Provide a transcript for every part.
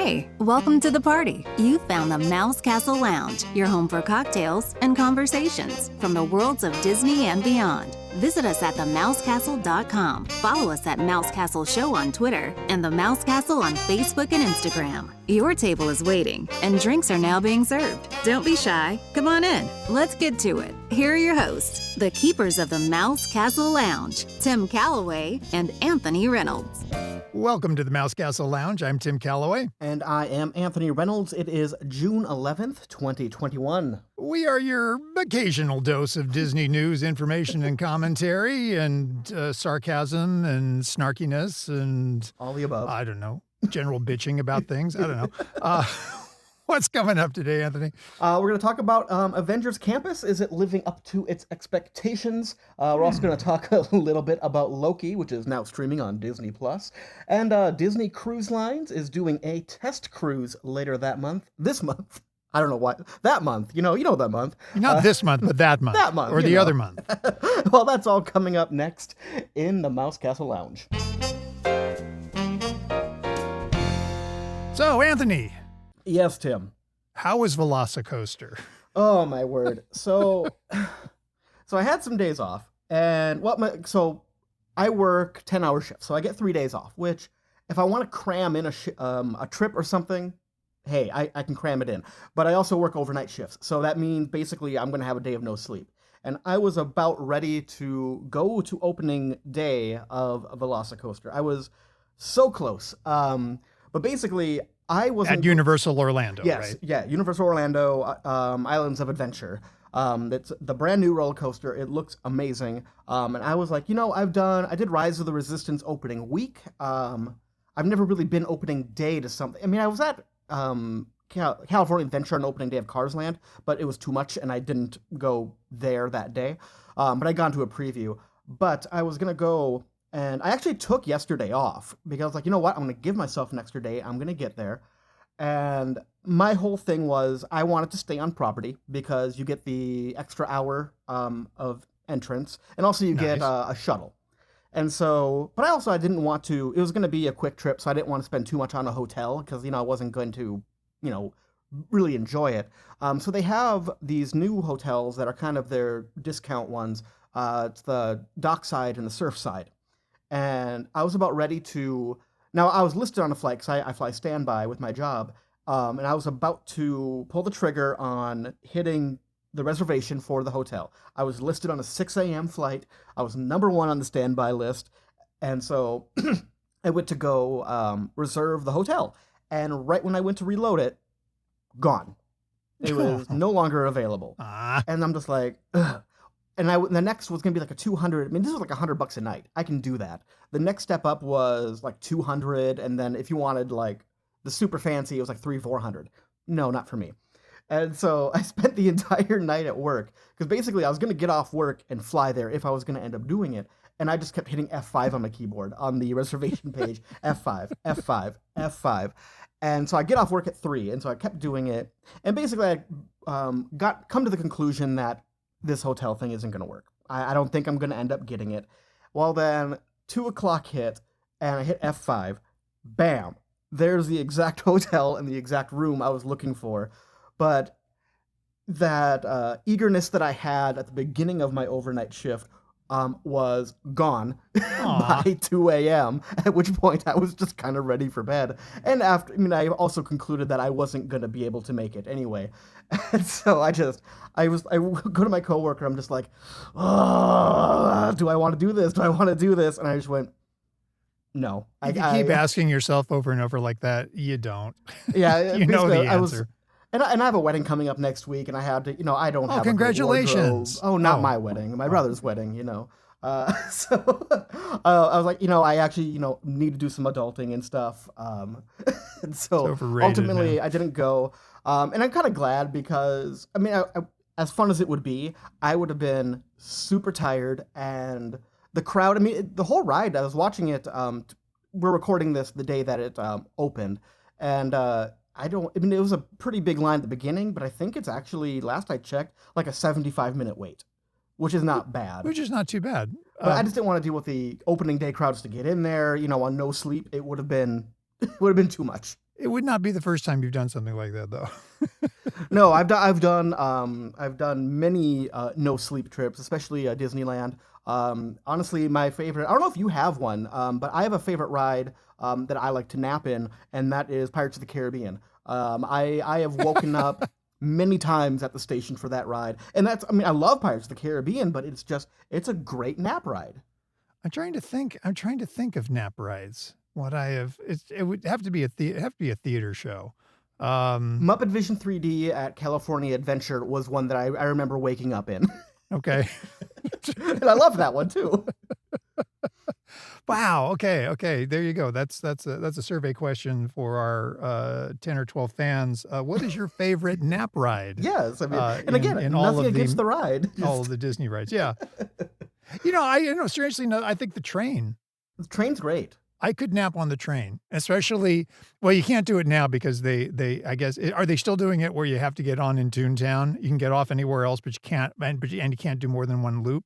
Hey, welcome to the party. You found the Mouse Castle Lounge, your home for cocktails and conversations from the worlds of Disney and beyond. Visit us at themousecastle.com. Follow us at Mouse Castle Show on Twitter and the Mouse Castle on Facebook and Instagram. Your table is waiting and drinks are now being served. Don't be shy. Come on in. Let's get to it. Here are your hosts, the keepers of the Mouse Castle Lounge, Tim Calloway and Anthony Reynolds. Welcome to the Mouse Castle Lounge. I'm Tim Calloway. And I am Anthony Reynolds. It is June 11th, 2021. We are your occasional dose of Disney news, information, and commentary, and sarcasm and snarkiness and... all the above. I don't know. General bitching about things. I don't know. What's coming up today, Anthony? We're going to talk about Avengers Campus. Is it living up to its expectations? We're also going to talk a little bit about Loki, which is now streaming on Disney+. And Disney Cruise Lines is doing a test cruise later this month. I don't know why. That month. You know that month. Not this month, but that month. That month. Or the other month. Well, that's all coming up next in the Mouse Castle Lounge. So, Anthony. Yes, Tim. How was Velocicoaster? Oh, my word. So I had some days off, and so I work 10-hour shifts, so I get 3 days off, which if I want to cram in a trip or something, hey, I can cram it in. But I also work overnight shifts, so that means basically I'm going to have a day of no sleep. And I was about ready to go to opening day of Velocicoaster. I was so close. But basically, I wasn't... At Universal Orlando, yes, right? Yeah, Universal Orlando, Islands of Adventure. It's the brand new roller coaster. It looks amazing. And I was like, I did Rise of the Resistance opening week. I've never really been opening day to something. I mean, I was at California Adventure on opening day of Cars Land, but it was too much, and I didn't go there that day. But I'd gone to a preview. But I was going to go... And I actually took yesterday off because I was like, you know what? I'm going to give myself an extra day. I'm going to get there. And my whole thing was I wanted to stay on property because you get the extra hour of entrance. And also you get a shuttle. And so, but I didn't want to, it was going to be a quick trip. So I didn't want to spend too much on a hotel because, I wasn't going to, really enjoy it. So they have these new hotels that are kind of their discount ones. It's the dockside and the surfside. And I was about ready to... Now, I was listed on a flight because I fly standby with my job. And I was about to pull the trigger on hitting the reservation for the hotel. I was listed on a 6 a.m. flight. I was number one on the standby list. And so I went to go reserve the hotel. And right when I went to reload it, gone. It was no longer available. And I'm just like... Ugh. And the next was going to be like a 200. I mean, this was like $100 a night. I can do that. The next step up was like 200. And then if you wanted like the super fancy, it was like 300-400. No, not for me. And so I spent the entire night at work because basically I was going to get off work and fly there if I was going to end up doing it. And I just kept hitting F5 on my keyboard on the reservation page. F5, F5, F5. And so I get off work at 3. And so I kept doing it. And basically I come to the conclusion that this hotel thing isn't going to work. I don't think I'm going to end up getting it. Well, then 2 o'clock hit, and I hit F5. Bam! There's the exact hotel and the exact room I was looking for. But that eagerness that I had at the beginning of my overnight shift was gone by 2 a.m., at which point I was just kind of ready for bed. And I also concluded that I wasn't going to be able to make it anyway. And so I go to my coworker, I'm just like, oh, do I want to do this? Do I want to do this? And I just went, no. If you keep asking yourself over and over like that, you don't. Yeah. You know the answer. And I have a wedding coming up next week, and I had to, I don't have congratulations. Oh, not my wedding, my brother's wedding, So I was like, I actually, need to do some adulting and stuff. And so ultimately I didn't go. And I'm kind of glad because, I as fun as it would be, I would have been super tired, and the crowd, the whole ride, I was watching it, we're recording this the day that it opened, and it was a pretty big line at the beginning, but I think it's actually, last I checked, like a 75-minute wait, which is not bad. Which is not too bad. But I just didn't want to deal with the opening day crowds to get in there, on no sleep. It would have been too much. It would not be the first time you've done something like that, though. No, I've done many no sleep trips, especially Disneyland. Honestly, my favorite. I don't know if you have one, but I have a favorite ride that I like to nap in, and that is Pirates of the Caribbean. I have woken up many times at the station for that ride, and I mean, I love Pirates of the Caribbean, but it's a great nap ride. I'm trying to think. I'm trying to think of nap rides. What I have, it would have to be a theater show. Muppet Vision 3D at California Adventure was one that I remember waking up in. Okay. And I love that one too. Wow. Okay. There you go. That's a survey question for our 10 or 12 fans. What is your favorite nap ride? Yes, I mean, and again, in nothing against the ride. All of the Disney rides. Yeah. Seriously, no, I think the train. The train's great. I could nap on the train, especially, well, you can't do it now because I guess, are they still doing it where you have to get on in Toontown? You can get off anywhere else, but you can't, and you can't do more than one loop.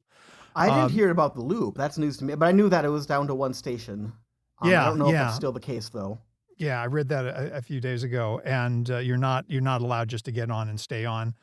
I didn't hear about the loop. That's news to me, but I knew that it was down to one station. I don't know if that's still the case though. Yeah, I read that a few days ago, and you're not allowed just to get on and stay on.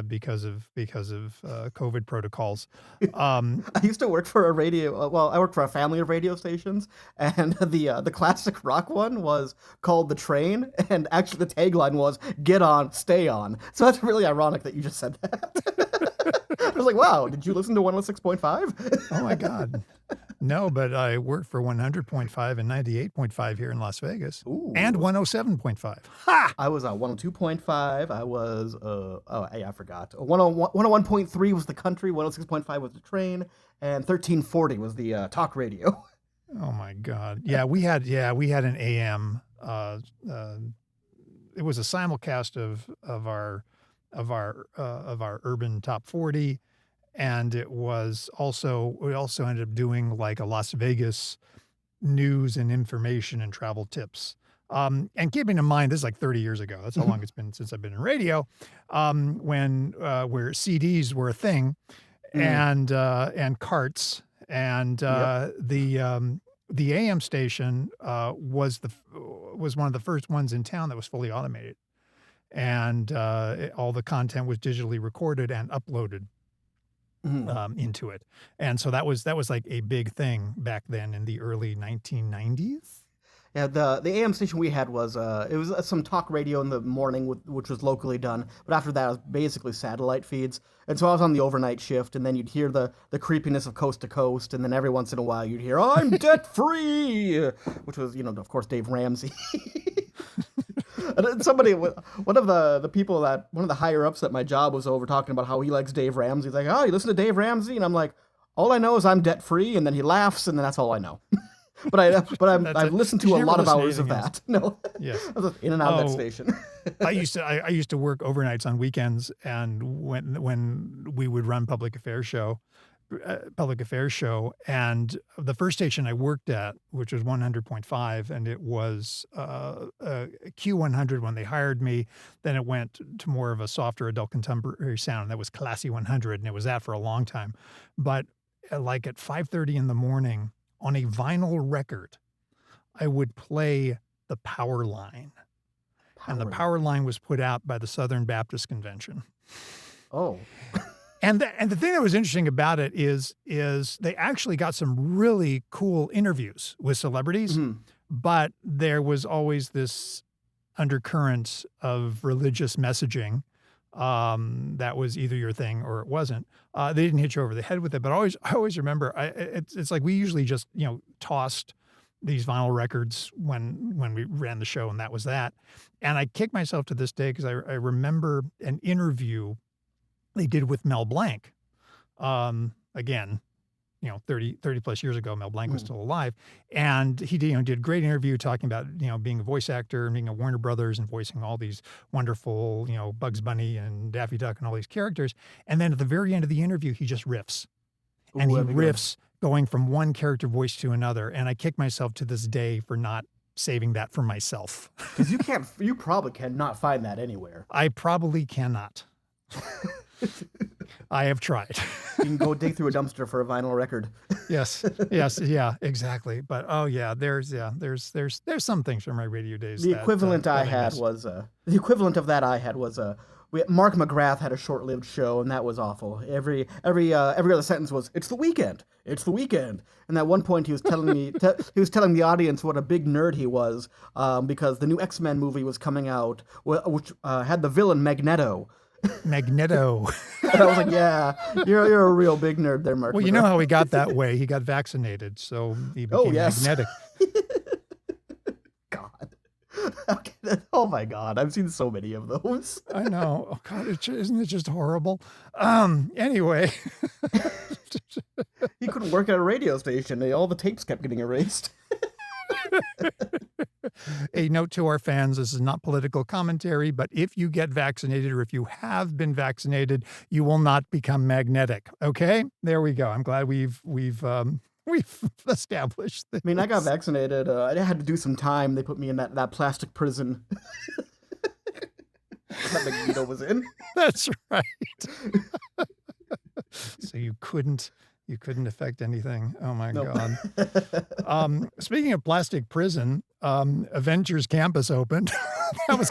Because of COVID protocols. I used to work for a radio. I worked for a family of radio stations, and the classic rock one was called The Train, and actually the tagline was "Get on, stay on." So that's really ironic that you just said that. I was like, "Wow, did you listen to 106.5?" Oh my God. No, but I worked for 100.5 and 98.5 here in Las Vegas. Ooh. And 107.5. Ha! I was 102.5. I was, I forgot. 101.3 was the country, 106.5 was the train, and 1340 was the talk radio. Oh my God. Yeah, we had an AM. It was a simulcast of our urban top 40. And we also ended up doing like a Las Vegas news and information and travel tips. And keeping in mind, this is like 30 years ago. That's how long it's been since I've been in radio. When where CDs were a thing, and carts, and the AM station was one of the first ones in town that was fully automated, and all the content was digitally recorded and uploaded into it. And so that was like a big thing back then in the early 1990s. Yeah, the AM station we had was it was some talk radio in the morning, which was locally done. But after that, it was basically satellite feeds. And so I was on the overnight shift, and then you'd hear the creepiness of Coast to Coast, and then every once in a while you'd hear "I'm debt free," which was, of course, Dave Ramsey. And somebody, one of the higher ups at my job was over talking about how he likes Dave Ramsey. He's like, "Oh, you listen to Dave Ramsey?" And I'm like, "All I know is I'm debt free," and then he laughs, and then that's all I know. I've listened to a lot of hours of that. No, yes, I was in and out of that station. I used to work overnights on weekends, and when we would run public affairs show, and the first station I worked at, which was 100.5, and it was Q100 when they hired me. Then it went to more of a softer adult contemporary sound. That was Classy 100, and it was that for a long time. But like at 5:30 in the morning on a vinyl record, I would play The Power Line. And The Power Line was put out by the Southern Baptist Convention. Oh. And the thing that was interesting about it is they actually got some really cool interviews with celebrities, but there was always this undercurrent of religious messaging that was either your thing or it wasn't. They didn't hit you over the head with it, but I always remember it's like we usually just tossed these vinyl records when we ran the show, and that was that. And I kick myself to this day because I remember an interview they did with Mel Blanc. Again, 30 plus years ago, Mel Blanc was still alive. And he did a great interview talking about, being a voice actor and being at Warner Brothers and voicing all these wonderful, Bugs Bunny and Daffy Duck and all these characters. And then at the very end of the interview, he just riffs. And he riffs going from one character voice to another. And I kick myself to this day for not saving that for myself. Because you probably cannot find that anywhere. I probably cannot. I have tried. You can go dig through a dumpster for a vinyl record. Yes, yeah, exactly. But oh yeah, there's some things from my radio days. The that, equivalent that I I had miss. was the equivalent of that I had was Mark McGrath had a short-lived show, and that was awful. Every other sentence was "It's the weekend, it's the weekend," and at one point he was telling me he was telling the audience what a big nerd he was because the new X-Men movie was coming out, which had the villain Magneto. Magneto. And I was like, "Yeah, you're a real big nerd there, Mark." Well, McGrath. you know how he got that way. He got vaccinated, so he became Oh, yes. magnetic. God. Oh my God, I've seen so many of those. I know. Oh God, isn't it just horrible? Anyway. He couldn't work at a radio station. All the tapes kept getting erased. A note to our fans, this is not political commentary, but if you get vaccinated or if you have been vaccinated, you will not become magnetic. Okay? There we go. I'm glad we've established this. I mean, I got vaccinated. I had to do some time. They put me in that plastic prison that Magneto was in. That's right. So you couldn't affect anything. Oh my Nope. God. Speaking of plastic prison, Avengers Campus opened. that was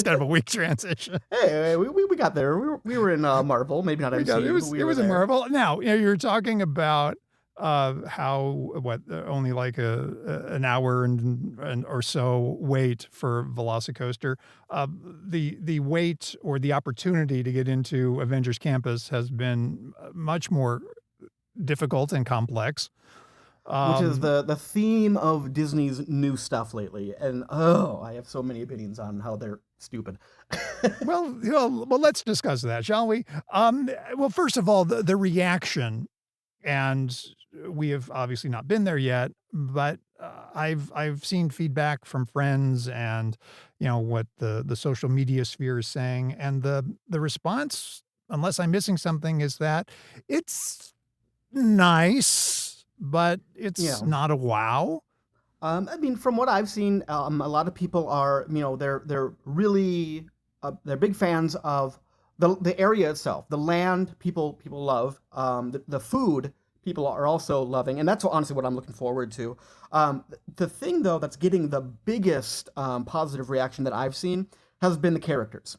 kind of a weak transition. Hey, we got there. We were in Marvel, maybe not MCU. It was a Marvel. Now, you're talking about how only like an hour and or so wait for Velocicoaster. The wait or the opportunity to get into Avengers Campus has been much more difficult and complex. Which is the theme of Disney's new stuff lately. And I have so many opinions on how they're stupid. well, let's discuss that, shall we? Well, first of all, the reaction, and we have obviously not been there yet, but I've seen feedback from friends and what the social media sphere is saying, and the response, unless I'm missing something, is that it's nice, but it's not a wow. I mean, from what I've seen, a lot of people are, they're really they're big fans of the area itself, the land. People love the food. People are also loving, and that's honestly what I'm looking forward to. The thing though that's getting the biggest positive reaction that I've seen has been the characters.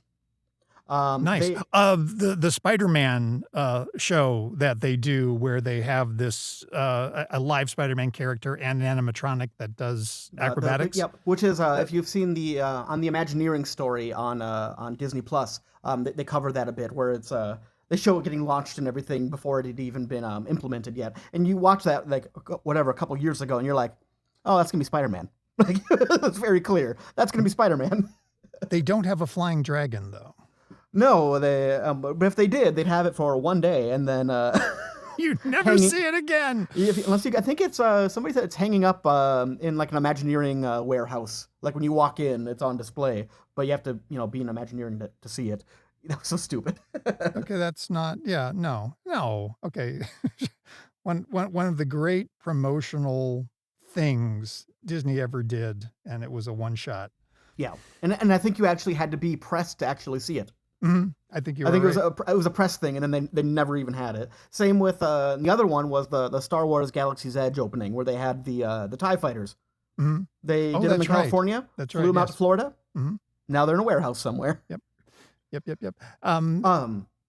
Nice. The Spider-Man show that they do, where they have this a live Spider-Man character and an animatronic that does acrobatics. Yep, which is if you've seen the on the Imagineering story on Disney Plus, they cover that a bit, where it's they show it getting launched and everything before it had even been implemented yet. And you watch that a couple years ago, and you're like, oh, that's gonna be Spider-Man. Like, it's very clear that's gonna be Spider-Man. They don't have a flying dragon though. No, but if they did, they'd have it for one day, and then you'd never see it again. I think it's somebody said it's hanging up in like an Imagineering warehouse. Like when you walk in, it's on display, but you have to be in Imagineering to see it. That was so stupid. Okay, that's not. Yeah, no. Okay, one of the great promotional things Disney ever did, and it was a one shot. Yeah, and I think you actually had to be pressed to actually see it. Mm-hmm. I think it was a press thing, and then they never even had it. Same with the other one was the Star Wars Galaxy's Edge opening, where they had the TIE fighters. Mm-hmm. They did them in California. That's right. Flew them out to Florida. Mm-hmm. Now they're in a warehouse somewhere. Yep.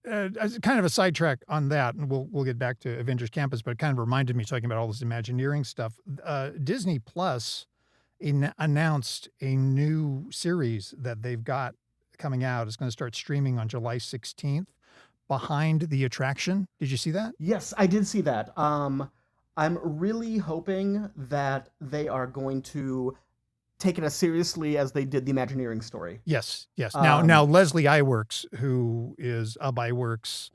Kind of a sidetrack on that, and we'll get back to Avengers Campus, but it kind of reminded me, talking about all this Imagineering stuff. Disney Plus announced a new series that they've got coming out. It's going to start streaming on July 16th, Behind the Attraction. Did you see that? Yes, I did see that. I'm really hoping that they are going to take it as seriously as they did the Imagineering story. Yes. Now Leslie Iwerks, who is Iwerks'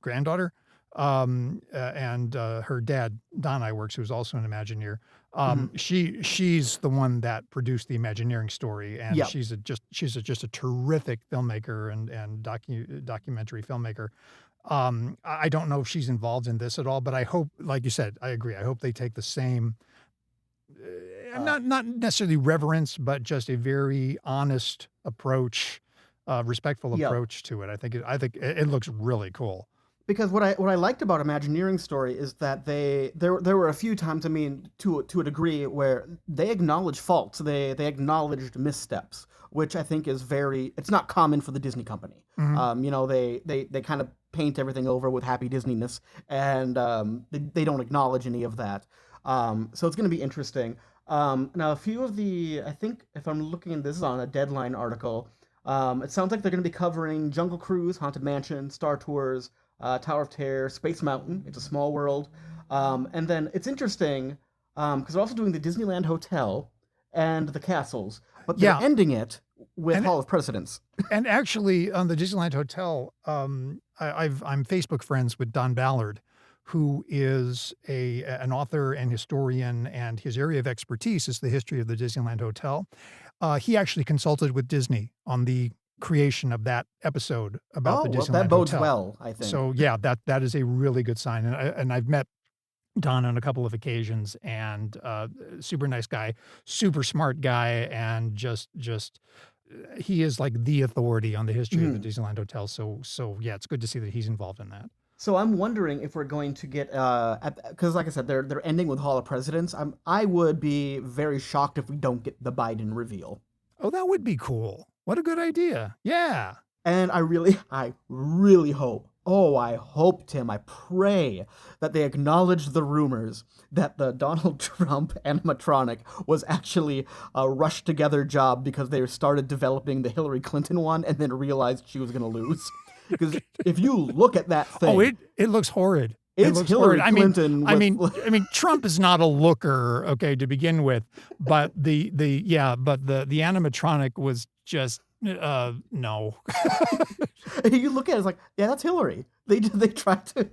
granddaughter, and her dad, Don Iwerks, who's also an Imagineer. She's the one that produced the Imagineering story, and she's just a terrific filmmaker and documentary filmmaker. I don't know if she's involved in this at all, but I hope, like you said, I agree. I hope they take the same, not necessarily reverence, but just a very honest approach respectful Yep. approach to it. I think it looks really cool. Because what I liked about Imagineering's story is that there were a few times, I mean, to a degree, where they acknowledged faults, they acknowledged missteps, which I think is it's not common for the Disney company. You know, they kind of paint everything over with happy Disneyness, and they don't acknowledge any of that. So it's going to be interesting. Now, a few of I think if I'm looking, this is on a Deadline article. It sounds like they're going to be covering Jungle Cruise, Haunted Mansion, Star Tours, Tower of Terror, Space Mountain, It's a Small World. And then it's interesting because they're also doing the Disneyland Hotel and the castles, but they're ending it with Hall of Presidents. And actually, on the Disneyland Hotel, I'm Facebook friends with Don Ballard, who is an author and historian, and his area of expertise is the history of the Disneyland Hotel. He actually consulted with Disney on the creation of that episode about the Disneyland Hotel. That bodes well, I think. So yeah, that is a really good sign. And I've met Don on a couple of occasions, and super nice guy, super smart guy, and just he is like the authority on the history of the Disneyland Hotel. So yeah, it's good to see that he's involved in that. So I'm wondering if we're going to get because like I said, they're ending with Hall of Presidents. I would be very shocked if we don't get the Biden reveal. Oh, that would be cool. What a good idea. Yeah. And I really hope, I hope, Tim, I pray that they acknowledge the rumors that the Donald Trump animatronic was actually a rushed together job because they started developing the Hillary Clinton one and then realized she was going to lose. Because if you look at that thing... it looks horrid. It's Hillary Clinton. I mean, Trump is not a looker, okay, to begin with, but the animatronic was just no. You look at it, it's like, yeah, that's Hillary. They tried to.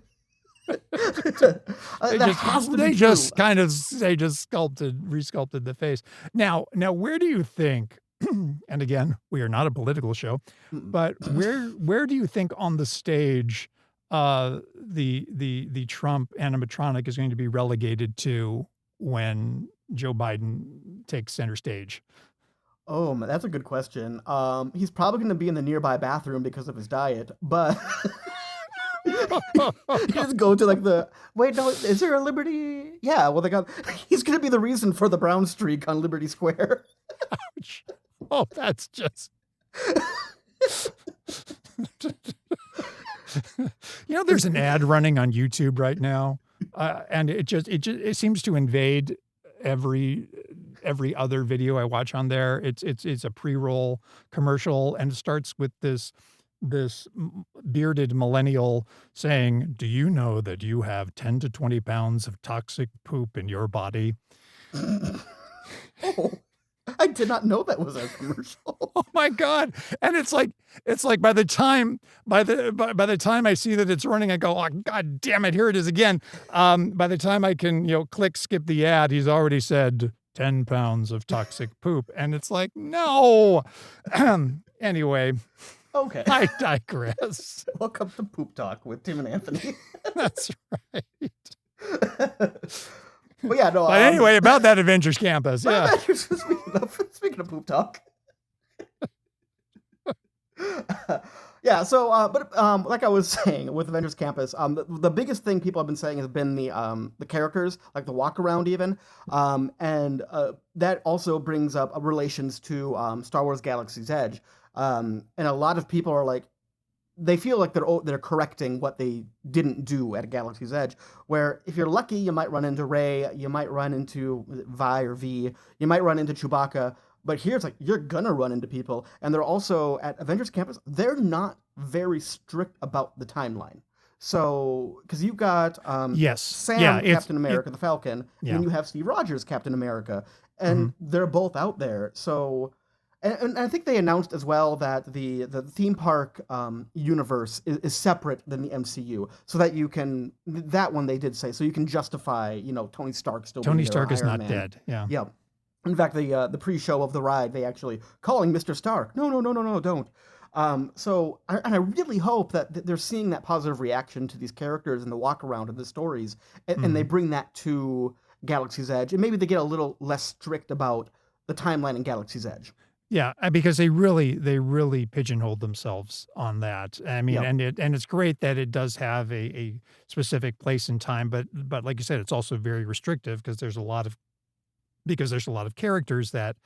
They just resculpted the face. Now, where do you think? And again, we are not a political show, but where do you think on the stage the Trump animatronic is going to be relegated to when Joe Biden takes center stage? Oh, that's a good question. He's probably going to be in the nearby bathroom because of his diet, but you just go to wait, no, is there a Liberty? Yeah, well, he's going to be the reason for the brown streak on Liberty Square. Ouch. Oh, that's just... there's an ad running on YouTube right now, and it seems to invade every other video I watch on there. It's a pre-roll commercial, and it starts with this bearded millennial saying, "Do you know that you have 10 to 20 pounds of toxic poop in your body?" Oh, I did not know that was a commercial. Oh my God. And it's like by the time I see that it's running, I go, oh, God damn it, here it is again. By the time I can, skip the ad, he's already said 10 pounds of toxic poop. And it's like, no. Anyway. Okay. I digress. Welcome to Poop Talk with Tim and Anthony. That's right. But yeah, no. But anyway, about that Avengers campus, yeah. Speaking of Poop Talk. Yeah, so, like I was saying with Avengers Campus, the biggest thing people have been saying has been the characters, like the walk around even, and that also brings up relations to Star Wars Galaxy's Edge, and a lot of people are like, they feel like they're correcting what they didn't do at Galaxy's Edge, where if you're lucky, you might run into Rey, you might run into Vi or V, you might run into Chewbacca, but here it's like, you're gonna run into people, and they're also, at Avengers Campus, they're not very strict about the timeline. So, because you've got Sam, Captain America, the Falcon, and you have Steve Rogers, Captain America, and they're both out there, so... And I think they announced as well that the theme park universe is separate than the MCU, so that you can, that one they did say, so you can justify, Tony Stark still being there. Tony Stark is not Man. dead. Yeah. Yeah. In fact, the pre-show of the ride, they actually calling Mr. Stark. No, don't. So I really hope that they're seeing that positive reaction to these characters and the walk around of the stories, and they bring that to Galaxy's Edge, and maybe they get a little less strict about the timeline in Galaxy's Edge. Yeah, because they really pigeonholed themselves on that. I mean, Yep. and it's great that it does have a specific place and time, but like you said, it's also very restrictive because there's a lot of characters that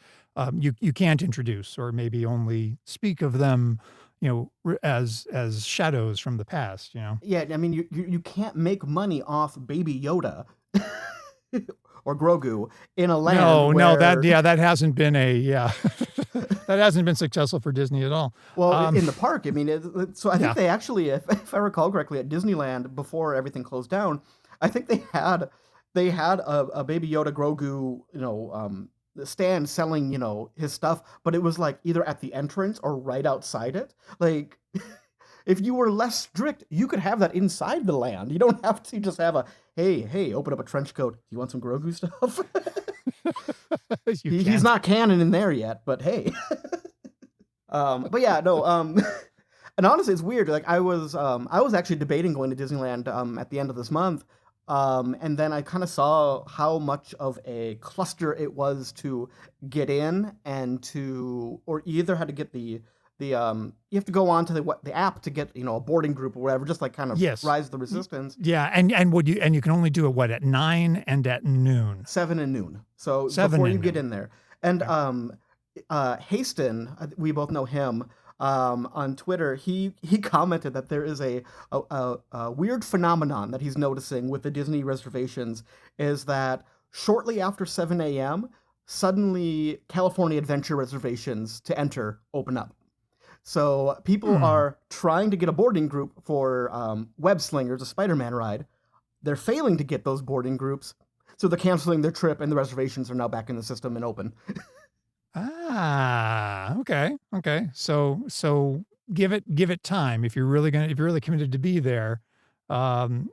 you can't introduce or maybe only speak of them, as shadows from the past. Yeah, I mean, you can't make money off Baby Yoda or Grogu in a land No, where, that hasn't been that hasn't been successful for Disney at all. well, in the park. I mean, so I think Yeah. they actually, if I recall correctly, at Disneyland before everything closed down, I think they had a Baby Yoda Grogu, stand selling, his stuff, but it was like either at the entrance or right outside it. Like, if you were less strict, you could have that inside the land. You don't have to just have a, hey, open up a trench coat. Do you want some Grogu stuff? He's Can't. not canon in there yet, but hey. But yeah, no. And honestly, it's weird. Like I was actually debating going to Disneyland at the end of this month, and then I kind of saw how much of a cluster it was to get in and or you either had to get the you have to go on to the app to get a boarding group or whatever, just like kind of Yes. rise the resistance. Yeah, and you can only do it at 9 and at noon. 7 and noon. So 7 before and you get noon. in there. And Haston, we both know him, on Twitter, he commented that there is a weird phenomenon that he's noticing with the Disney reservations is that shortly after 7 a.m., suddenly California Adventure reservations to enter open up. So people are trying to get a boarding group for Web Slingers, a Spider-Man ride. They're failing to get those boarding groups, so they're canceling their trip, and the reservations are now back in the system and open. Okay. So give it time if you're really committed to be there.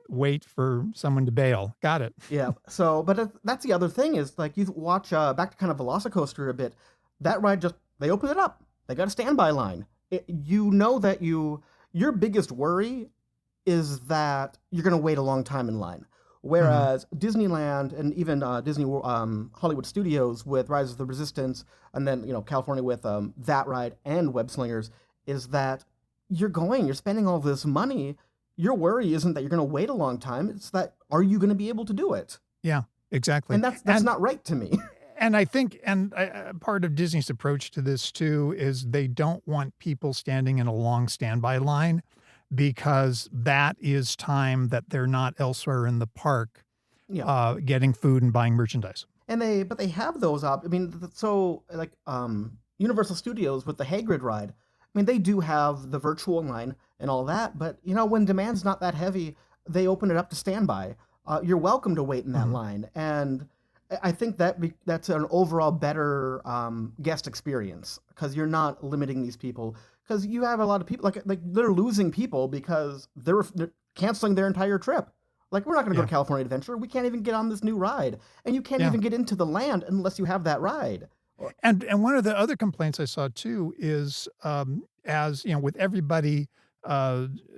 Wait for someone to bail. Got it. Yeah. So, but that's the other thing is like you watch back to kind of Velocicoaster a bit. That ride they open it up. They got a standby line. That your biggest worry is that you're going to wait a long time in line. Whereas Disneyland and even Disney Hollywood Studios with Rise of the Resistance, and then California with that ride and Web Slingers, is that you're spending all this money. Your worry isn't that you're going to wait a long time. It's that are you going to be able to do it? Yeah, exactly. And that's not right to me. And I think, part of Disney's approach to this too is they don't want people standing in a long standby line because that is time that they're not elsewhere in the park, Yeah. getting food and buying merchandise. But they have those I mean, so like Universal Studios with the Hagrid ride. I mean, they do have the virtual line and all that, but when demand's not that heavy, they open it up to standby. You're welcome to wait in that line, and I think that's an overall better guest experience because you're not limiting these people. Because you have a lot of people like they're losing people because they're canceling their entire trip. Like, we're not going to go to California Adventure. We can't even get on this new ride, and you can't even get into the land unless you have that ride. And one of the other complaints I saw too is, with everybody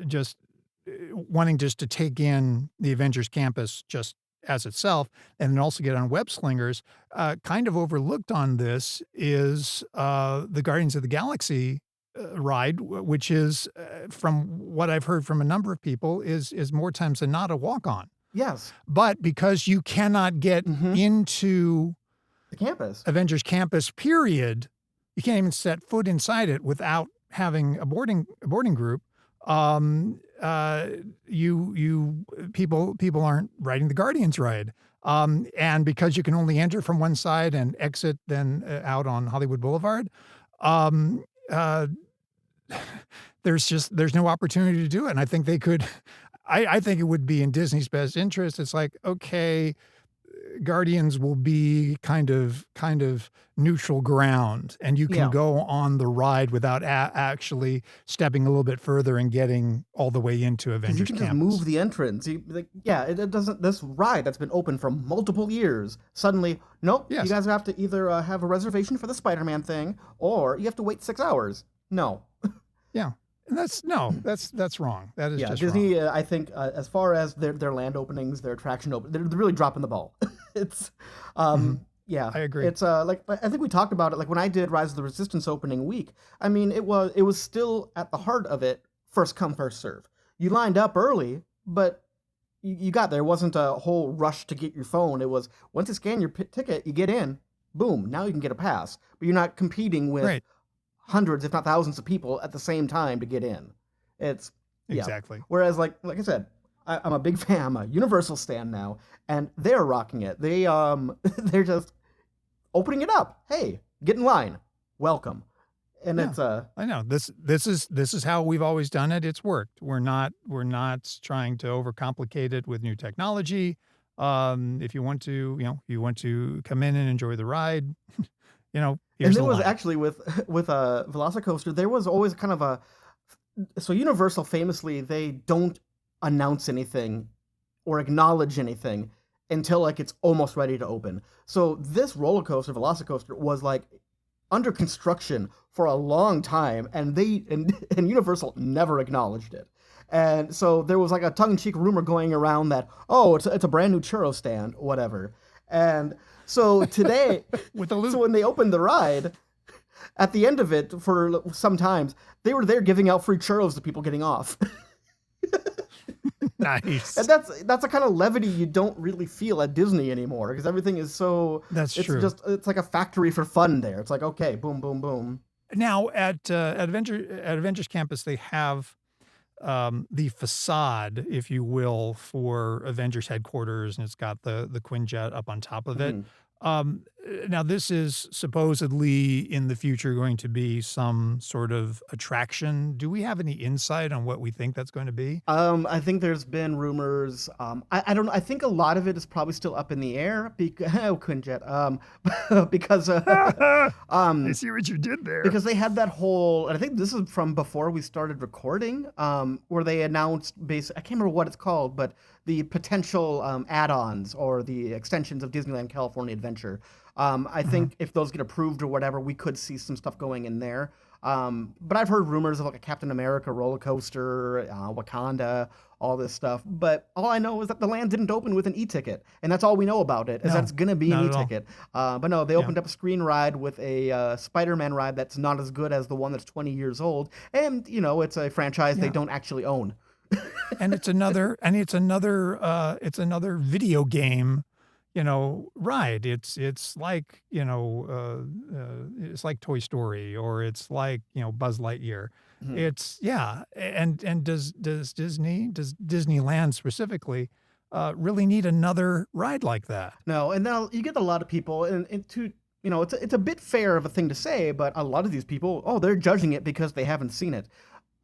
just wanting just to take in the Avengers campus just as itself, and then also get on Web Slingers, kind of overlooked on this is the Guardians of the Galaxy ride, which is, from what I've heard from a number of people, is more times than not a walk-on. Yes, But because you cannot get into the campus. Avengers campus, period, you can't even set foot inside it without having a boarding group. People aren't riding the Guardians ride. And because you can only enter from one side and exit then out on Hollywood Boulevard, there's no opportunity to do it. And I think they could, I think it would be in Disney's best interest. It's like, okay, Guardians will be kind of neutral ground, and you can go on the ride without actually stepping a little bit further and getting all the way into Avengers You can campus. just move the entrance. It doesn't. This ride that's been open for multiple years suddenly, nope. Yes. You guys have to either have a reservation for the Spider-Man thing, or you have to wait 6 hours. No. Yeah. And that's wrong. That is just Disney, wrong. I think, as far as their land openings, their attraction they're really dropping the ball. It's, Yeah, I agree. it's like I think we talked about it. Like when I did Rise of the Resistance opening week, I mean it was still at the heart of it, first come first serve. You lined up early, but you got there. It wasn't a whole rush to get your phone. It was once you scan your ticket, you get in, boom, now you can get a pass. But you're not competing with Right. hundreds, if not thousands, of people at the same time to get in. It's yeah. Exactly. Whereas like I said, I'm a big fan. I'm a Universal stan now, and they're rocking it. They they're just opening it up. Hey, get in line. Welcome. And Yeah. it's I know this is how we've always done it. It's worked. We're not trying to overcomplicate it with new technology. If you want to, come in and enjoy the ride, and here's there the was line. actually with a Velocicoaster, there was always kind of a so Universal famously they don't announce anything or acknowledge anything until like it's almost ready to open. So this roller coaster, Velocicoaster, was like under construction for a long time, and and Universal never acknowledged it. And so there was like a tongue-in-cheek rumor going around that it's a brand new churro stand, whatever. And so today, With the loop. so when they opened the ride, at the end of it, for some times, they were there giving out free churros to people getting off. Nice. And that's a kind of levity you don't really feel at Disney anymore because everything is so. That's it's true. It's like a factory for fun there. It's like okay, boom, boom, boom. Now at Avengers Campus, they have the facade, if you will, for Avengers headquarters, and it's got the Quinjet up on top of it. Now this is supposedly in the future going to be some sort of attraction. Do we have any insight on what we think that's going to be? I think there's been rumors. I don't know. I think a lot of it is probably still up in the air because Quinjet. Because I see what you did there. because they had that whole. And I think this is from before we started recording. Where they announced I can't remember what it's called, but the potential add-ons or the extensions of Disneyland California Adventure. I think if those get approved or whatever, we could see some stuff going in there. But I've heard rumors of like a Captain America roller coaster, Wakanda, all this stuff. But all I know is that the land didn't open with an e-ticket, and that's all we know about it. Is that No, it's gonna be an not at all. e-ticket. But no, they opened up a screen ride with a Spider-Man ride that's not as good as the one that's 20 years old, and it's a franchise they Yeah. don't actually own. And it's another video game, ride. It's like, it's like Toy Story, or it's like, Buzz Lightyear. Mhm. It's and does Disneyland specifically really need another ride like that? No, and now you get a lot of people, and to it's a bit fair of a thing to say, but a lot of these people, they're judging it because they haven't seen it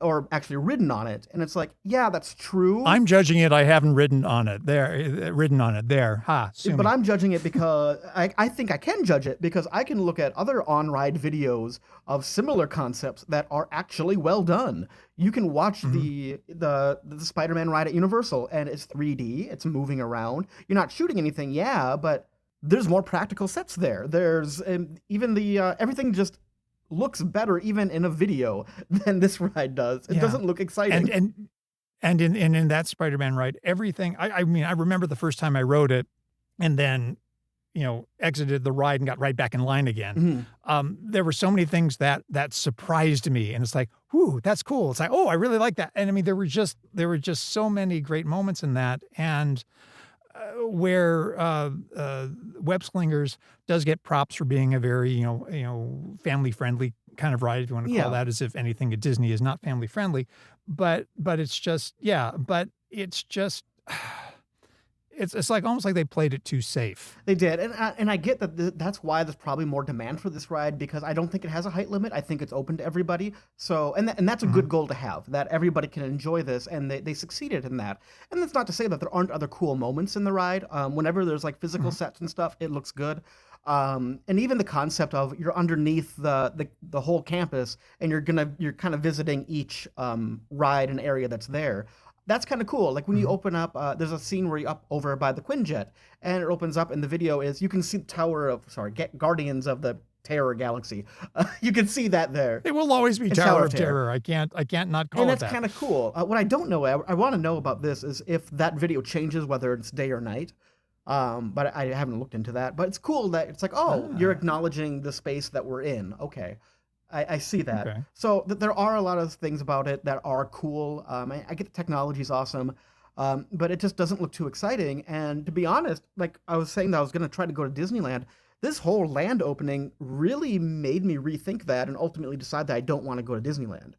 or actually ridden on it, and it's like, yeah, that's true. I'm judging it. I haven't ridden on it. There. Ha. Sue But me. I'm judging it because I think I can judge it because I can look at other on-ride videos of similar concepts that are actually well done. You can watch the Spider-Man ride at Universal, and it's 3D. It's moving around. You're not shooting anything, yeah, but there's more practical sets there. There's even the everything just looks better even in a video than this ride does. It Yeah. doesn't look exciting. And in that Spider-Man ride, everything. I mean, I remember the first time I rode it, and then exited the ride and got right back in line again. There were so many things that surprised me, and it's like, whoo, that's cool. It's like, oh, I really like that. And I mean, there were just so many great moments in that, and where Web Slingers does get props for being a very family friendly kind of ride, if you want to call that, as if anything at Disney is not family friendly, but it's just it's like almost like they played it too safe. They did, and I get that that's why there's probably more demand for this ride because I don't think it has a height limit. I think it's open to everybody. So, and that's a good goal to have, that everybody can enjoy this, and they succeeded in that. And that's not to say that there aren't other cool moments in the ride. Whenever there's like physical sets and stuff, it looks good. And even the concept of you're underneath the whole campus and you're kind of visiting each ride and area that's there. That's kind of cool. Like when you open up, there's a scene where you're up over by the Quinjet, and it opens up, and the video is you can see the Guardians of the Terror Galaxy. You can see that there. It will always be It's Tower of Terror. I can't not call And it that's that. kind of cool. What I don't know, I want to know about this is if that video changes, whether it's day or night. But I haven't looked into that. But it's cool that it's like, oh, you're acknowledging the space that we're in. Okay. I see that. Okay. So there are a lot of things about it that are cool. I get the technology's awesome, but it just doesn't look too exciting. And to be honest, like I was saying that I was going to try to go to Disneyland. This whole land opening really made me rethink that and ultimately decide that I don't want to go to Disneyland.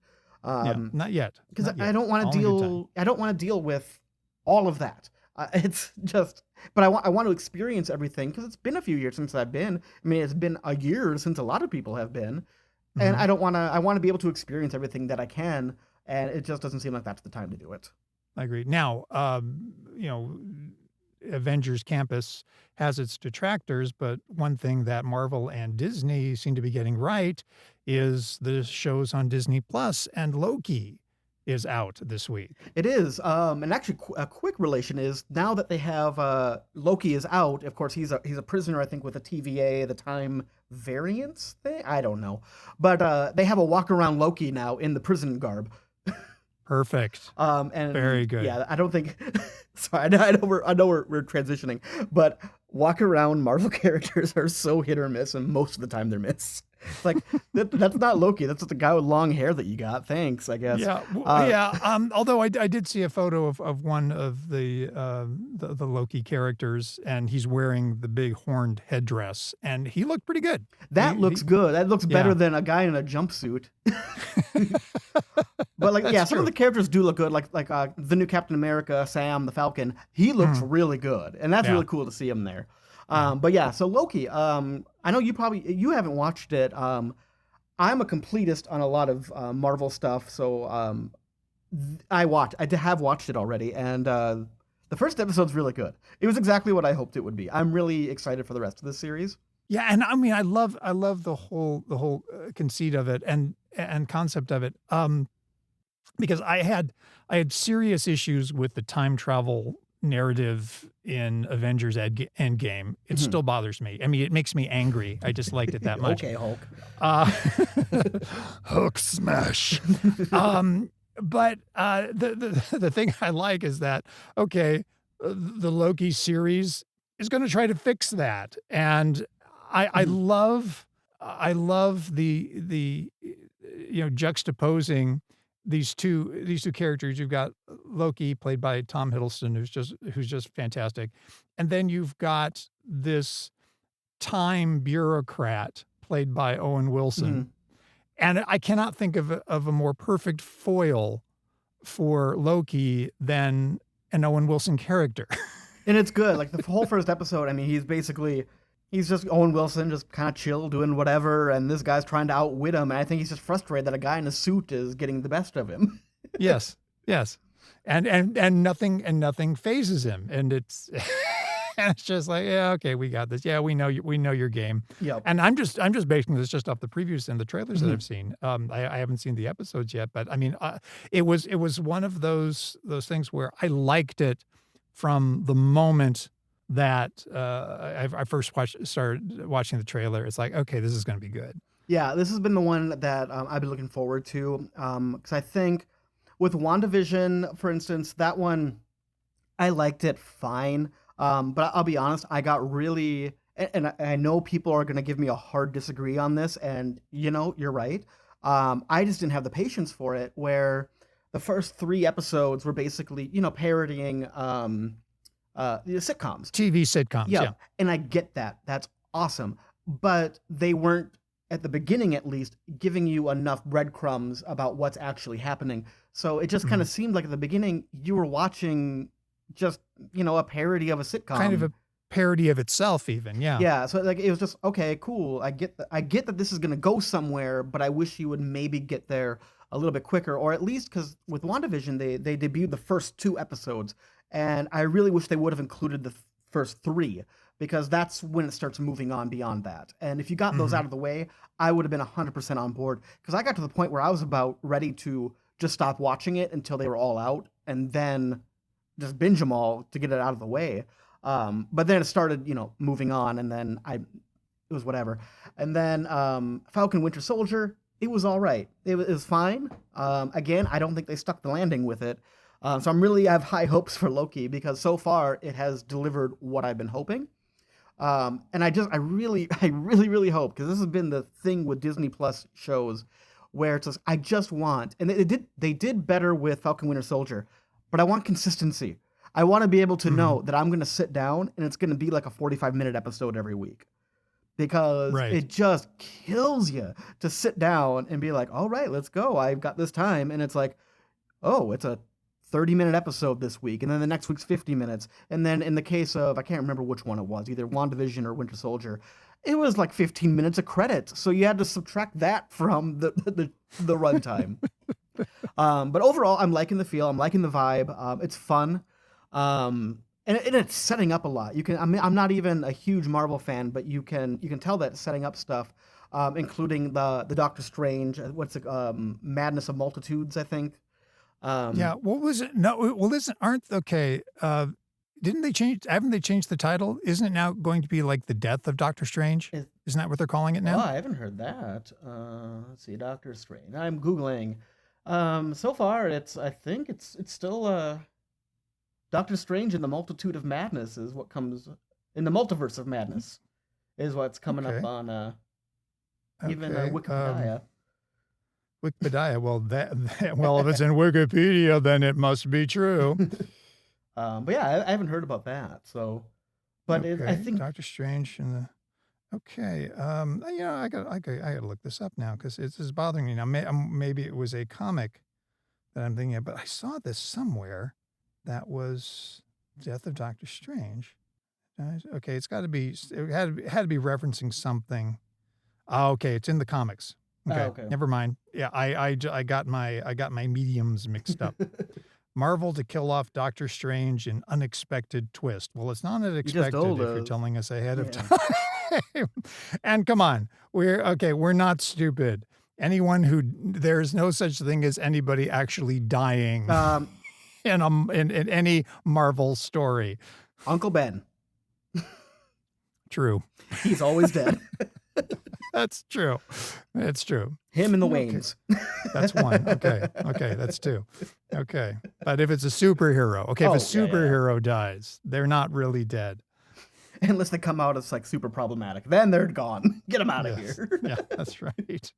Not yet. Because Not yet. I don't want to All in good time. deal. I don't want to deal with all of that. It's just, but I want to experience everything because it's been a few years since I've been. I mean, it's been a year since a lot of people have been, and I don't want to. I want to be able to experience everything that I can, and it just doesn't seem like that's the time to do it. I agree. Now, Avengers Campus has its detractors, but one thing that Marvel and Disney seem to be getting right is the shows on Disney Plus, and Loki is out this week. It is, and actually, a quick relation is now that they have Loki is out. Of course, he's a prisoner, I think, with a TVA, the time variance thing. I don't know, but they have a walk around Loki now in the prison garb. Perfect. And Very good. Yeah, I don't think. Sorry, I know we're transitioning, but walk around Marvel characters are so hit or miss, and most of the time they're miss. Like that's not Loki. That's just a guy with long hair that you got. Thanks, I guess. Yeah, although I did see a photo of one of the Loki characters, and he's wearing the big horned headdress, and he looked pretty good. That looks good. That looks better than a guy in a jumpsuit. But like, yeah, some of the characters do look good. Like the new Captain America, Sam the Falcon. He looks really good, and that's really cool to see him there. But yeah, so Loki. I know you haven't watched it. I'm a completist on a lot of Marvel stuff, so I have watched it already, and the first episode's really good. It was exactly what I hoped it would be. I'm really excited for the rest of this series. Yeah, and I mean, I love the whole conceit of it and concept of it. Because I had serious issues with the time travel narrative in Avengers Endgame. It still bothers me. I mean, it makes me angry. I just liked it that much. Okay, Hulk. Hulk smash. But the thing I like is that, okay, the Loki series is going to try to fix that. And I love the juxtaposing these two characters. You've got Loki, played by Tom Hiddleston, who's just fantastic, and then you've got this time bureaucrat played by Owen Wilson, and I cannot think of a more perfect foil for Loki than an Owen Wilson character. And it's good. Like the whole first episode, I mean, he's just Owen Wilson, just kind of chill, doing whatever, and this guy's trying to outwit him, and I think he's just frustrated that a guy in a suit is getting the best of him. Yes. And nothing phases him, and it's it's just like, yeah, okay, we got this. Yeah, we know your game. Yep. And I'm just basing this just off the previews and the trailers that I've seen. I haven't seen the episodes yet, but I mean, it was one of those things where I liked it from the moment that I first started watching the trailer. It's like, okay, this is going to be good. Yeah, this has been the one that I've been looking forward to, because I think with WandaVision, for instance, that one, I liked it fine, but I'll be honest, I got really, and I know people are going to give me a hard disagree on this, and you're right. I just didn't have the patience for it, where the first 3 episodes were basically, parodying sitcoms. TV sitcoms, yeah. And I get that. That's awesome. But they weren't, at the beginning at least, giving you enough breadcrumbs about what's actually happening. So it just kind of seemed like at the beginning you were watching just, a parody of a sitcom. Kind of a parody of itself even, yeah. Yeah, so like it was just, okay, cool. I get that this is going to go somewhere, but I wish you would maybe get there a little bit quicker, or at least, because with WandaVision, they debuted the first 2 episodes, and I really wish they would have included the first 3, because that's when it starts moving on beyond that. And if you got those out of the way, I would have been 100% on board, because I got to the point where I was about ready to just stop watching it until they were all out, and then just binge them all to get it out of the way. But then it started, moving on, and then it was whatever. And then Falcon Winter Soldier, it was all right. It was fine. Again, I don't think they stuck the landing with it. So I have high hopes for Loki because so far it has delivered what I've been hoping. And I really hope, because this has been the thing with Disney Plus shows, where it's just, I just want, and they did better with Falcon Winter Soldier, but I want consistency. I want to be able to know that I'm going to sit down and it's going to be like a 45-minute episode every week, because it just kills you to sit down and be like, all right, let's go. I've got this time. And it's like, oh, it's a 30-minute episode this week, and then the next week's 50 minutes. And then in the case of, I can't remember which one it was, either WandaVision or Winter Soldier, it was like 15 minutes of credits. So you had to subtract that from the runtime. But overall, I'm liking the feel. I'm liking the vibe. It's fun. And it's setting up a lot. I'm not even a huge Marvel fan, but you can tell that it's setting up stuff, including the Doctor Strange, Madness of Multitudes, I think. What was it? No, well, haven't they changed the title? Isn't it now going to be like The Death of Doctor Strange? Isn't that what they're calling it now? Oh, I haven't heard that. Let's see, Doctor Strange. I'm Googling. So far, I think it's still, Doctor Strange in the Multitude of Madness is what comes, in the Multiverse of Madness is what's coming up on, even Wikipedia. Wikipedia. Well, if it's in Wikipedia, then it must be true. But yeah, I haven't heard about that. So, but I think Doctor Strange and the. Okay. I gotta look this up now because this is bothering me now. Maybe it was a comic that I'm thinking of, but I saw this somewhere. That was Death of Doctor Strange. Okay, it's got to be. It had to be referencing something. Oh, okay, it's in the comics. Okay, never mind. Yeah, I got my mediums mixed up. Marvel to kill off Doctor Strange in unexpected twist. Well, it's not unexpected if you're telling us ahead of time. And come on, we're not stupid. There's no such thing as anybody actually dying in any Marvel story. Uncle Ben. True. He's always dead. That's true. It's true. Him and the Waynes. That's one. Okay. That's two. Okay. But if it's a superhero, if a superhero dies, they're not really dead. Unless they come out as like super problematic. Then they're gone. Get them out of here. Yeah, that's right.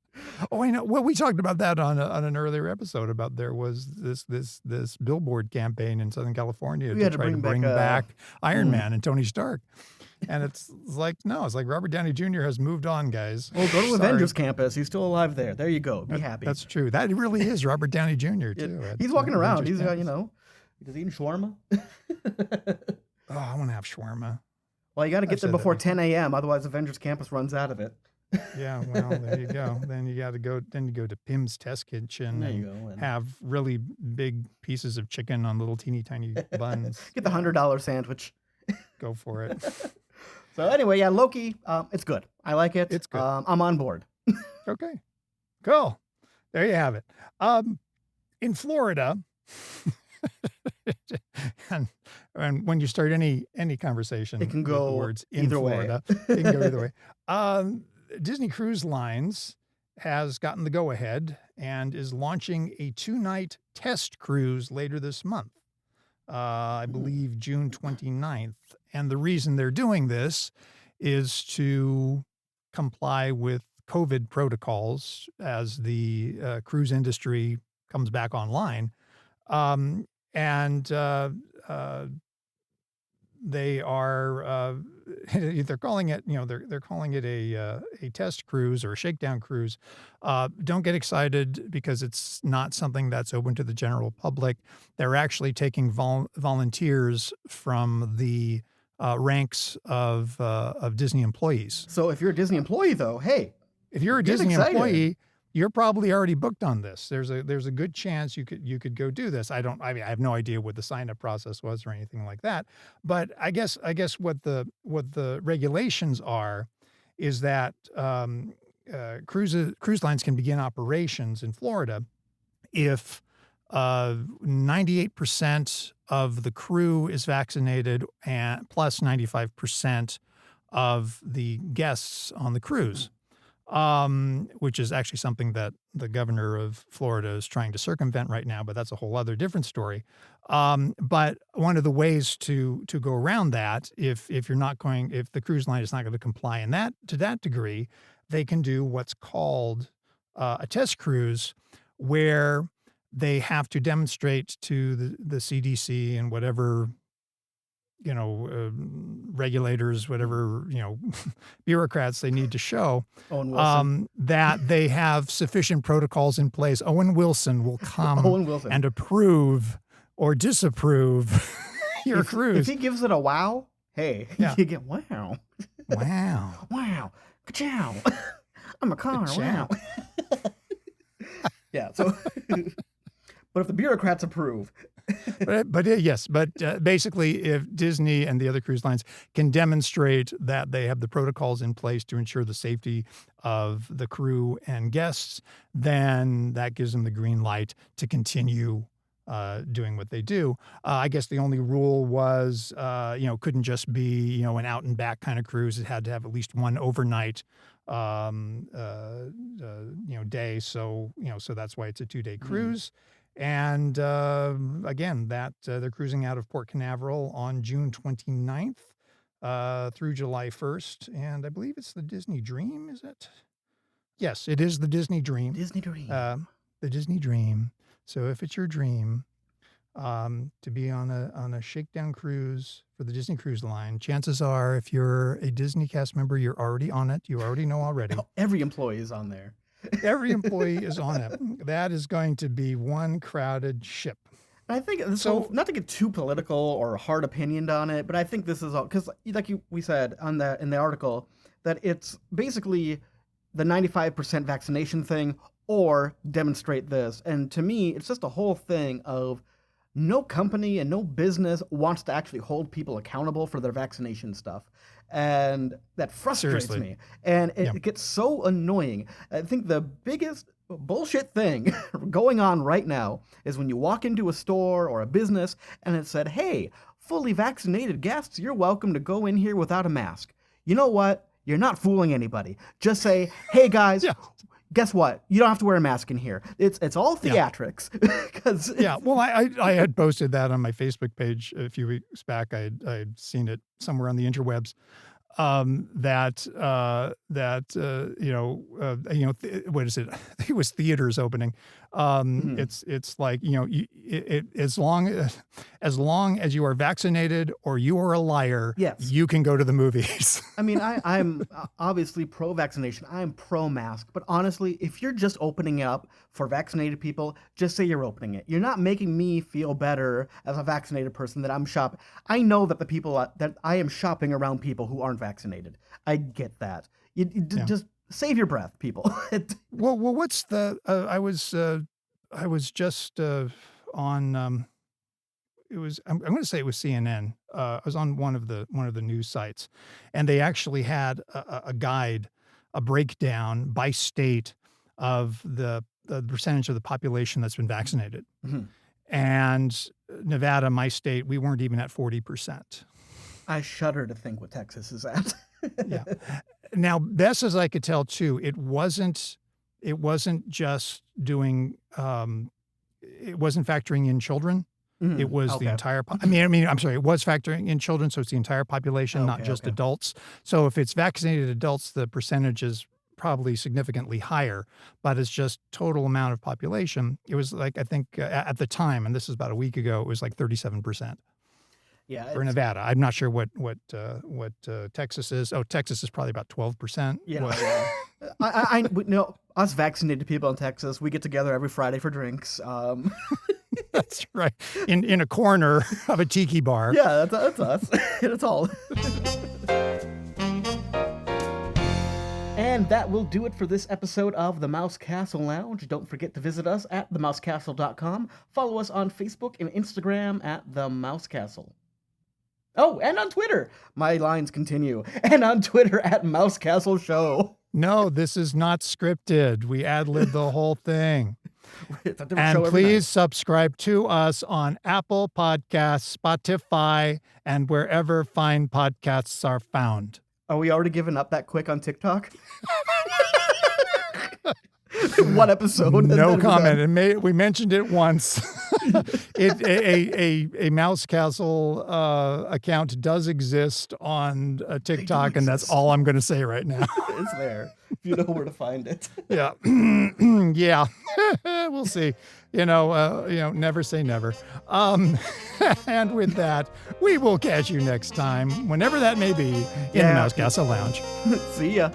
Oh, I know. Well, we talked about that on an earlier episode about there was this billboard campaign in Southern California to try to bring back Iron Man and Tony Stark. And it's like Robert Downey Jr. has moved on, guys. Well, go to Avengers campus. He's still alive there. There you go. Be happy. That's true. That really is Robert Downey Jr. too. He's walking around. He's got, he's eating shawarma. Oh, I want to have shawarma. Well, you got to get there before 10 a.m. Otherwise, Avengers campus runs out of it. Yeah, well, there you go. Then you got to go. Then you go to Pim's Test Kitchen and have really big pieces of chicken on little teeny tiny buns. Get the $100 sandwich. Go for it. So anyway, yeah, Loki, it's good. I like it. It's good. I'm on board. Okay, cool. There you have it. In Florida, and when you start any conversation, it can go with the words in either Florida. way. It can go either way. Disney Cruise Lines has gotten the go-ahead and is launching a 2-night test cruise later this month. I believe June 29th. And the reason they're doing this is to comply with COVID protocols as the cruise industry comes back online. They are they're calling it, they're calling it a test cruise or a shakedown cruise. Don't get excited because it's not something that's open to the general public. They're actually taking volunteers from the ranks of Disney employees. So if you're a Disney employee, though, hey, if you're a Disney employee, you're probably already booked on this. There's a good chance you could go do this. I have no idea what the sign up process was or anything like that. But I guess what the regulations are is that cruise lines can begin operations in Florida if 98% of the crew is vaccinated and plus 95% of the guests on the cruise. which is actually something that the governor of Florida is trying to circumvent right now, but that's a whole other different story. But one of the ways to go around that, if the cruise line is not going to comply to that degree, they can do what's called a test cruise, where they have to demonstrate to the CDC and whatever regulators, whatever, bureaucrats they need to show, Owen Wilson. that they have sufficient protocols in place. Owen Wilson will come Owen Wilson. and approve or disapprove your cruise. If he gives it a wow, hey, Yeah. you get wow. Wow. Wow. Ka-chow. I'm a car. Ka-chow. Wow. Yeah, so... But if the bureaucrats approve... But basically, if Disney and the other cruise lines can demonstrate that they have the protocols in place to ensure the safety of the crew and guests, then that gives them the green light to continue doing what they do. I guess the only rule was, couldn't just be, an out and back kind of cruise. It had to have at least one overnight day. So that's why it's a 2-day cruise. And again, they're cruising out of Port Canaveral on June 29th through July 1st. And I believe it's the Disney Dream, is it? Yes, it is the Disney Dream. Disney Dream. The Disney Dream. So if it's your dream to be on a shakedown cruise for the Disney Cruise Line, chances are, if you're a Disney cast member, you're already on it. You already know already. Every employee is on there. Every employee is on it. That is going to be one crowded ship. I think so. Not to get too political or hard opinioned on it, but I think this is all because, like we said in the article, that it's basically the 95% vaccination thing or demonstrate this. And to me, it's just a whole thing of no company and no business wants to actually hold people accountable for their vaccination stuff. And that frustrates me. And it gets so annoying. I think the biggest bullshit thing going on right now is when you walk into a store or a business and it said, hey, fully vaccinated guests, you're welcome to go in here without a mask. You know what? You're not fooling anybody. Just say, hey, guys, guess what? You don't have to wear a mask in here. It's all theatrics. Well, I had posted that on my Facebook page a few weeks back. I had seen it somewhere on the interwebs. What is it? It was theaters opening. It's like, as long as you are vaccinated or you are a liar, you can go to the movies. I mean, I'm obviously pro-vaccination. I'm pro-mask. But honestly, if you're just opening up for vaccinated people, just say you're opening it. You're not making me feel better as a vaccinated person that I'm shopping. I know that the people that I am shopping around people who aren't vaccinated. I get that. Just save your breath, people. Well, what's the? I was just on. It was. I'm going to say it was CNN. I was on one of the news sites, and they actually had a guide, a breakdown by state of the percentage of the population that's been vaccinated. Mm-hmm. And Nevada, my state, we weren't even at 40%. I shudder to think what Texas is at. Yeah. Now, best as I could tell, too, it wasn't just doing. It wasn't factoring in children. Mm-hmm. It was the entire. I'm sorry. It was factoring in children, so it's the entire population, not just adults. So if it's vaccinated adults, the percentage is probably significantly higher. But it's just total amount of population. It was like, I think at the time, and this is about a week ago, it was like 37%. Yeah, for Nevada. I'm not sure what Texas is. Oh, Texas is probably about 12%. Yeah. I know us vaccinated people in Texas, we get together every Friday for drinks. That's right. In a corner of a tiki bar. Yeah, that's us. That's all. And that will do it for this episode of the Mouse Castle Lounge. Don't forget to visit us at themousecastle.com. Follow us on Facebook and Instagram at The Mouse Castle. Oh, and on Twitter. My lines continue. And on Twitter at Mouse Castle Show. No, this is not scripted. We ad-lib the whole thing. And please subscribe to us on Apple Podcasts, Spotify, and wherever fine podcasts are found. Are we already giving up that quick on TikTok? One episode. and then No we're comment. done. We mentioned it once. A Mouse Castle account does exist on TikTok, and that's all I'm going to say right now. It's there. If you know where to find it. Yeah, yeah. We'll see. Never say never. And with that, we will catch you next time, whenever that may be, in the Mouse Castle Lounge. See ya.